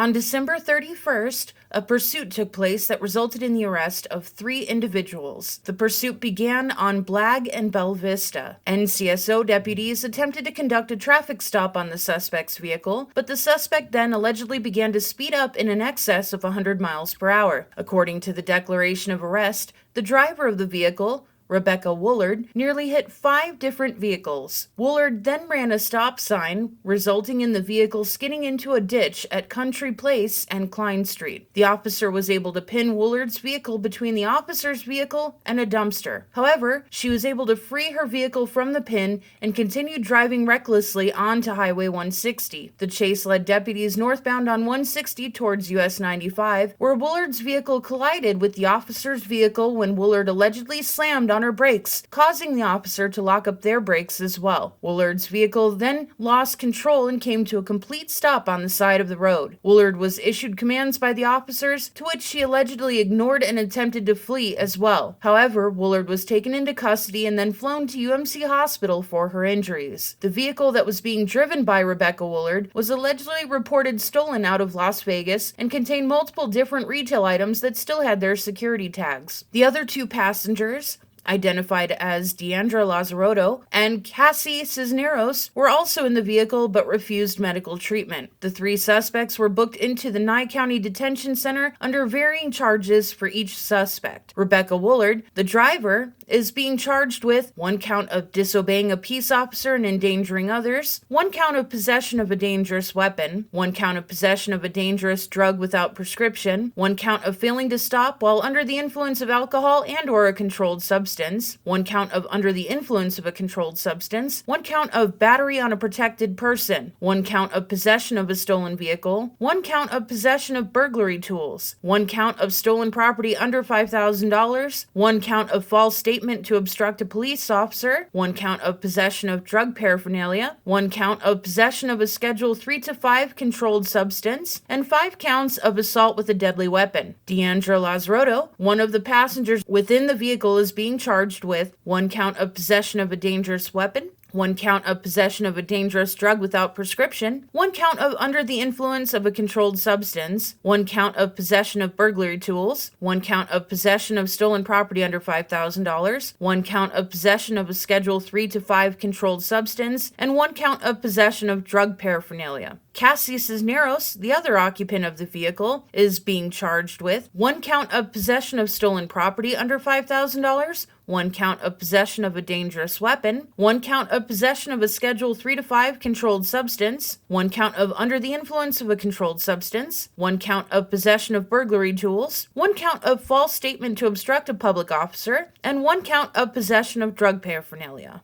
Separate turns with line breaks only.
On December 31st, a pursuit took place that resulted in the arrest of 3 individuals. The pursuit began on Blagg and Bell Vista. NCSO deputies attempted to conduct a traffic stop on the suspect's vehicle, but the suspect then allegedly began to speed up in an excess of 100 miles per hour. According to the declaration of arrest, the driver of the vehicle, Rebecca Woolard, nearly hit 5 different vehicles. Woolard then ran a stop sign, resulting in the vehicle skidding into a ditch at Country Place and Klein Street. The officer was able to pin Woolard's vehicle between the officer's vehicle and a dumpster. However, she was able to free her vehicle from the pin and continued driving recklessly onto Highway 160. The chase led deputies northbound on 160 towards US 95, where Woolard's vehicle collided with the officer's vehicle when Woolard allegedly slammed on her brakes, causing the officer to lock up their brakes as well. Woolard's vehicle then lost control and came to a complete stop on the side of the road. Woolard was issued commands by the officers, to which she allegedly ignored and attempted to flee as well. However, Woolard was taken into custody and then flown to UMC Hospital for her injuries. The vehicle that was being driven by Rebecca Woolard was allegedly reported stolen out of Las Vegas and contained multiple different retail items that still had their security tags. The other 2 passengers, identified as Deandra Lazarotto and Cassie Cisneros, were also in the vehicle but refused medical treatment. The 3 suspects were booked into the Nye County Detention Center under varying charges for each suspect. Rebecca Woolard, the driver, is being charged with 1 count of disobeying a peace officer and endangering others, 1 count of possession of a dangerous weapon, 1 count of possession of a dangerous drug without prescription, 1 count of failing to stop while under the influence of alcohol and/or a controlled substance, 1 count of under the influence of a controlled substance, 1 count of battery on a protected person, 1 count of possession of a stolen vehicle, 1 count of possession of burglary tools, 1 count of stolen property under $5,000, 1 count of false statement to obstruct a police officer, 1 count of possession of drug paraphernalia, 1 count of possession of a Schedule 3 to 5 controlled substance, and 5 counts of assault with a deadly weapon. Deandra Lazarotto, one of the passengers within the vehicle, is being charged with 1 count of possession of a dangerous weapon, 1 count of possession of a dangerous drug without prescription, 1 count of under the influence of a controlled substance, 1 count of possession of burglary tools, 1 count of possession of stolen property under $5,000, 1 count of possession of a Schedule 3 to 5 controlled substance, and 1 count of possession of drug paraphernalia. Cassie Cisneros, the other occupant of the vehicle, is being charged with 1 count of possession of stolen property under $5,000, 1 count of possession of a dangerous weapon, 1 count of possession of a Schedule 3 to 5 controlled substance, 1 count of under the influence of a controlled substance, 1 count of possession of burglary tools, 1 count of false statement to obstruct a public officer, and 1 count of possession of drug paraphernalia.